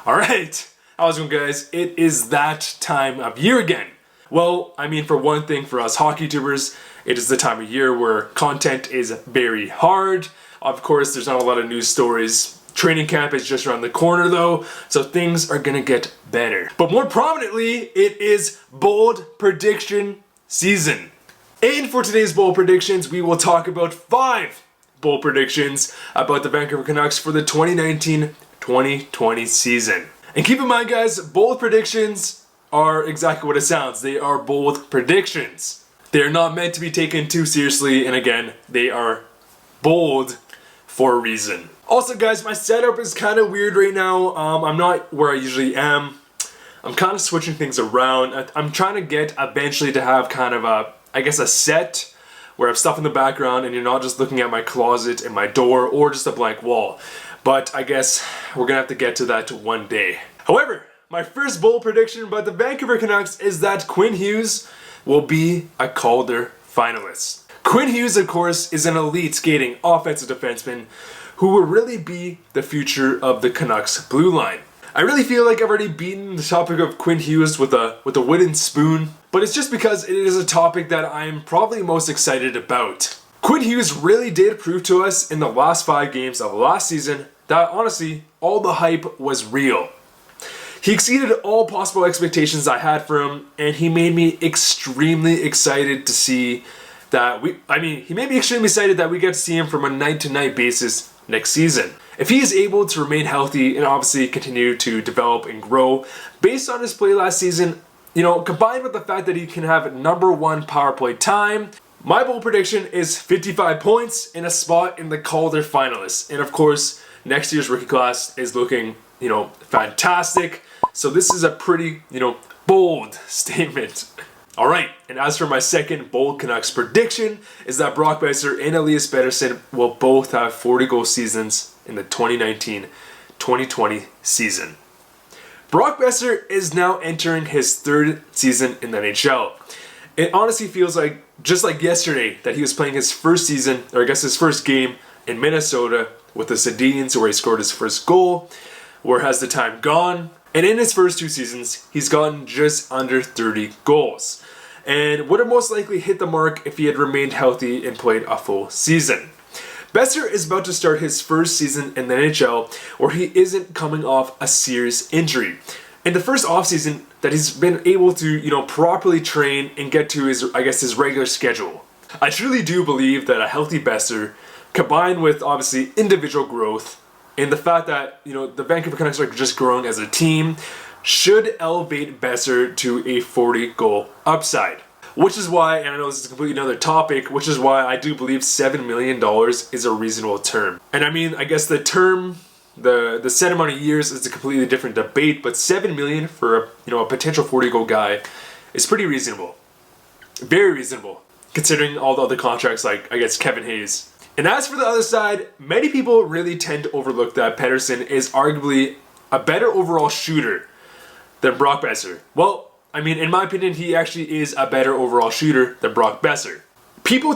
Alright, how's it going, guys? It is that time of year again. Well, I mean, for one thing, for us hockey tubers, it is the time of year where content is very hard. Of course, there's not a lot of news stories. Training camp is just around the corner though, so things are gonna get better. But more prominently, it is bold prediction season. And for today's bold predictions, we will talk about 5 bold predictions about the Vancouver Canucks for the 2019-2020 season. And keep in mind, guys, bold predictions are exactly what it sounds. They are bold predictions. They are not meant to be taken too seriously, and again, they are bold for a reason. Also, guys, my setup is kind of weird right now. I'm not where I usually am. I'm kind of switching things around. I'm trying to get eventually to have kind of a set where I have stuff in the background and you're not just looking at my closet and my door or just a blank wall. But I guess we're gonna have to get to that one day. However, my first bold prediction about the Vancouver Canucks is that Quinn Hughes will be a Calder finalist. Quinn Hughes, of course, is an elite skating offensive defenseman who will really be the future of the Canucks blue line. I really feel like I've already beaten the topic of Quinn Hughes with a wooden spoon, but it's just because it is a topic that I'm probably most excited about. Quinn Hughes really did prove to us in the last 5 games of last season that honestly, all the hype was real. He exceeded all possible expectations I had for him, and he made me extremely excited to see that he made me extremely excited that we get to see him from a night-to-night basis next season. If he is able to remain healthy and obviously continue to develop and grow based on his play last season, combined with the fact that he can have #1 power play time, my bold prediction is 55 points and a spot in the Calder finalists. And of course, next year's rookie class is looking, fantastic. So this is a pretty, bold statement. All right, and as for my second bold Canucks prediction is that Brock Boeser and Elias Pettersson will both have 40-goal seasons in the 2019-2020 season. Brock Boeser is now entering his 3rd season in the NHL. It honestly feels like, just like yesterday, that he was playing his first season, or I guess his first game in Minnesota with the Sedins, where he scored his first goal. Where has the time gone? And in his first 2 seasons, he's gotten just under 30 goals. And would have most likely hit the mark if he had remained healthy and played a full season. Boeser is about to start his first season in the NHL where he isn't coming off a serious injury. In the first offseason that he's been able to, properly train and get to his regular schedule. I truly do believe that a healthy Boeser, combined with obviously individual growth, and the fact that, the Vancouver Canucks are just growing as a team, should elevate Boeser to a 40-goal upside. Which is why, and I know this is completely another topic, which is why I do believe $7 million is a reasonable term. And I guess the term, the set amount of years is a completely different debate, but $7 million for a potential 40-goal guy is pretty reasonable. Very reasonable, considering all the other contracts like, Kevin Hayes. And as for the other side, many people really tend to overlook that Pettersson is arguably a better overall shooter than Brock Boeser. Well, in my opinion, he actually is a better overall shooter than Brock Boeser. People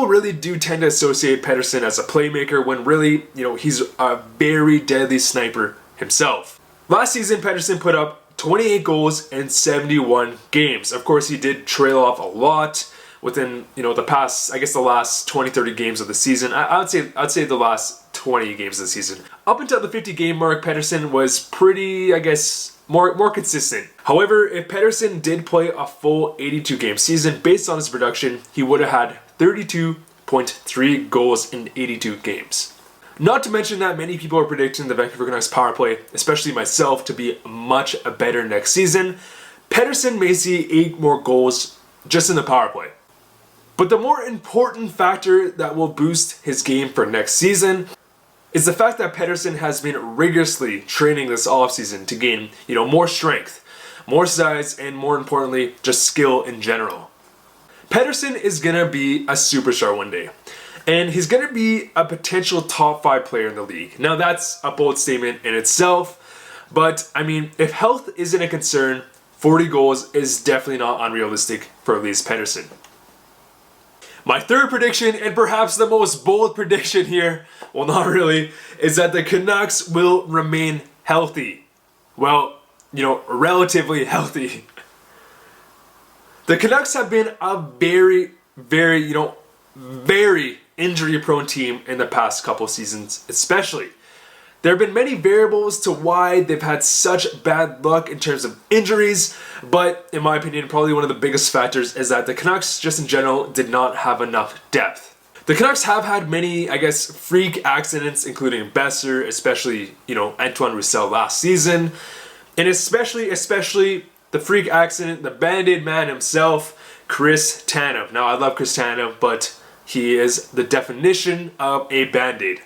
really do tend to associate Pettersson as a playmaker when really, he's a very deadly sniper himself. Last season, Pettersson put up 28 goals in 71 games. Of course, he did trail off a lot within, the last 20-30 games of the season. I'd say the last 20 games of the season. Up until the 50-game mark, Pettersson was pretty, more consistent. However, if Pettersson did play a full 82-game season based on his production, he would have had 32.3 goals in 82 games. Not to mention that many people are predicting the Vancouver Canucks power play, especially myself, to be much better next season. Pettersson may see 8 more goals just in the power play. But the more important factor that will boost his game for next season is the fact that Pettersson has been rigorously training this offseason to gain, more strength, more size, and more importantly, just skill in general. Pettersson is going to be a superstar one day, and he's going to be a potential top 5 player in the league. Now that's a bold statement in itself, but if health isn't a concern, 40 goals is definitely not unrealistic for Elias Pettersson. My third prediction, and perhaps the most bold prediction here, well, not really, is that the Canucks will remain healthy. Well, relatively healthy. The Canucks have been a very, very, very injury-prone team in the past couple seasons, especially. There have been many variables to why they've had such bad luck in terms of injuries, but in my opinion, probably one of the biggest factors is that the Canucks, just in general, did not have enough depth. The Canucks have had many, freak accidents, including Boeser, especially, Antoine Roussel last season, and especially the freak accident, the Band-Aid man himself, Chris Tanev. Now, I love Chris Tanev, but he is the definition of a Band-Aid.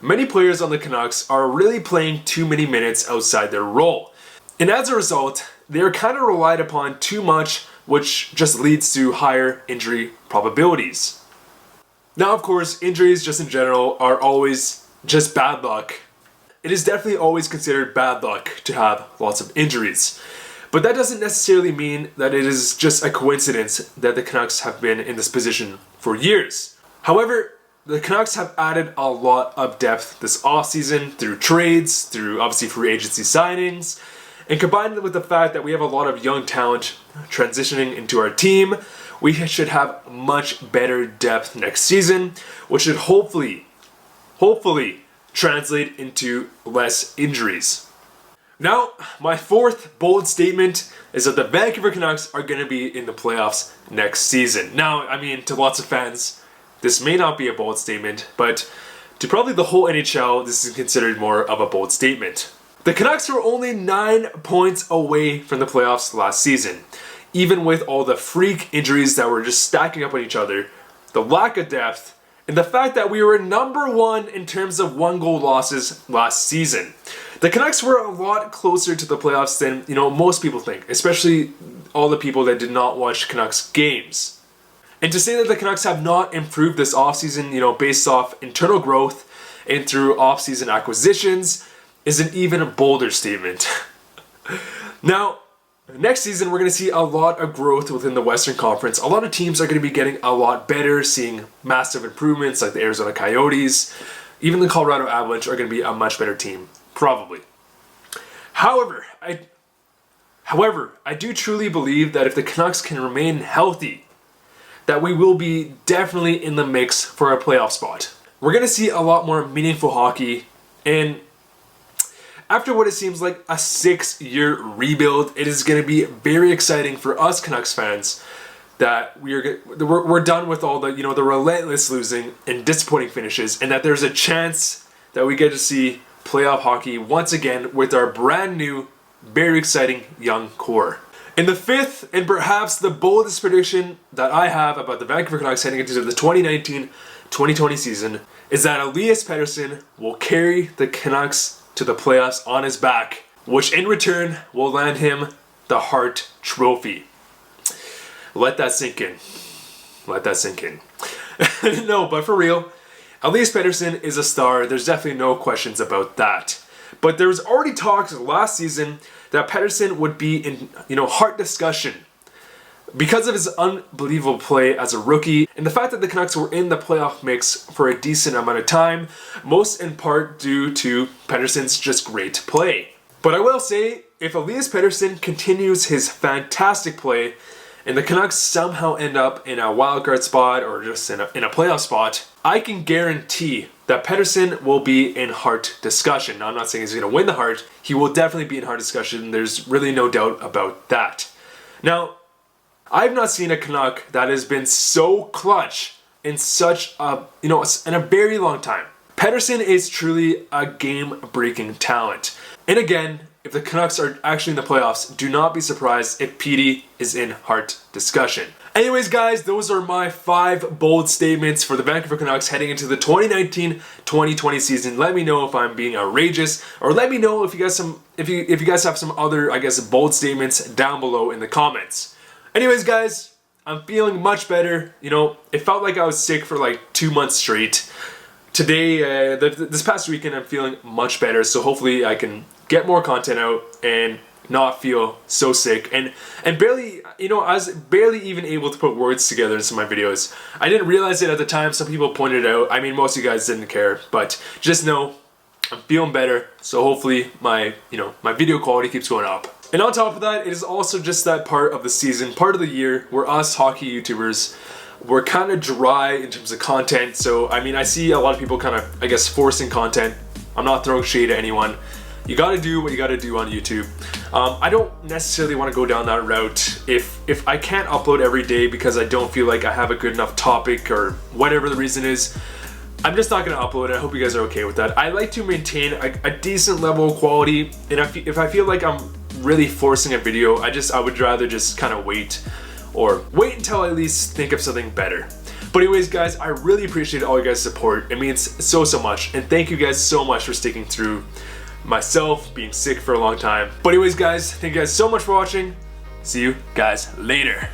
Many players on the Canucks are really playing too many minutes outside their role. And as a result, they are kind of relied upon too much, which just leads to higher injury probabilities. Now, of course, injuries just in general are always just bad luck. It is definitely always considered bad luck to have lots of injuries. But that doesn't necessarily mean that it is just a coincidence that the Canucks have been in this position for years. However, the Canucks have added a lot of depth this offseason through trades, through obviously free agency signings, and combined with the fact that we have a lot of young talent transitioning into our team, we should have much better depth next season, which should hopefully translate into less injuries. Now, my fourth bold statement is that the Vancouver Canucks are going to be in the playoffs next season. Now, to lots of fans, this may not be a bold statement, but to probably the whole NHL, this is considered more of a bold statement. The Canucks were only 9 points away from the playoffs last season. Even with all the freak injuries that were just stacking up on each other, the lack of depth, and the fact that we were number 1 in terms of 1-goal losses last season. The Canucks were a lot closer to the playoffs than, most people think, especially all the people that did not watch Canucks games. And to say that the Canucks have not improved this offseason, based off internal growth and through offseason acquisitions, is an even bolder statement. Now, next season, we're going to see a lot of growth within the Western Conference. A lot of teams are going to be getting a lot better, seeing massive improvements like the Arizona Coyotes. Even the Colorado Avalanche are going to be a much better team, probably. However, I do truly believe that if the Canucks can remain healthy, that we will be definitely in the mix for a playoff spot. We're going to see a lot more meaningful hockey, and after what it seems like a 6-year rebuild, it is going to be very exciting for us Canucks fans that we're done with all the the relentless losing and disappointing finishes, and that there's a chance that we get to see playoff hockey once again with our brand new, very exciting young core. And the fifth, and perhaps the boldest prediction that I have about the Vancouver Canucks heading into the 2019-2020 season is that Elias Pettersson will carry the Canucks to the playoffs on his back, which in return will land him the Hart Trophy. Let that sink in. No, but for real, Elias Pettersson is a star. There's definitely no questions about that. But there was already talks last season that Pettersson would be in, Hart discussion because of his unbelievable play as a rookie and the fact that the Canucks were in the playoff mix for a decent amount of time, most in part due to Pettersson's just great play. But I will say, if Elias Pettersson continues his fantastic play and the Canucks somehow end up in a wildcard spot or just in a playoff spot, I can guarantee that Pettersson will be in Hart discussion. Now, I'm not saying he's going to win the Hart. He will definitely be in Hart discussion. There's really no doubt about that. Now, I've not seen a Canuck that has been so clutch in such a, in a very long time. Pettersson is truly a game-breaking talent. And again, if the Canucks are actually in the playoffs, do not be surprised if Petey is in Hart discussion. Anyways, guys, those are my 5 bold statements for the Vancouver Canucks heading into the 2019-2020 season. Let me know if I'm being outrageous, or let me know if you guys have some other, bold statements down below in the comments. Anyways, guys, I'm feeling much better. It felt like I was sick for like 2 months straight. Today, this past weekend, I'm feeling much better, so hopefully I can get more content out and not feel so sick and barely, you know, I was barely even able to put words together in some of my videos. I didn't realize it at the time. Some people pointed it out. I mean, most of you guys didn't care, but just know I'm feeling better. So hopefully my video quality keeps going up. And on top of that, it is also just that part of the season, part of the year where us hockey YouTubers, we're kind of dry in terms of content. So I mean, I see a lot of people kind of, I guess, forcing content. I'm not throwing shade at anyone. You gotta do what you gotta do on YouTube. I don't necessarily want to go down that route. If I can't upload every day because I don't feel like I have a good enough topic or whatever the reason is, I'm just not gonna upload it. I hope you guys are okay with that. I like to maintain a decent level of quality, and if I feel like I'm really forcing a video, I would rather just kind of wait until I at least think of something better. But anyways, guys, I really appreciate all you guys' support. It means so much, and thank you guys so much for sticking through myself being sick for a long time. But anyways, guys, thank you guys so much for watching. See you guys later.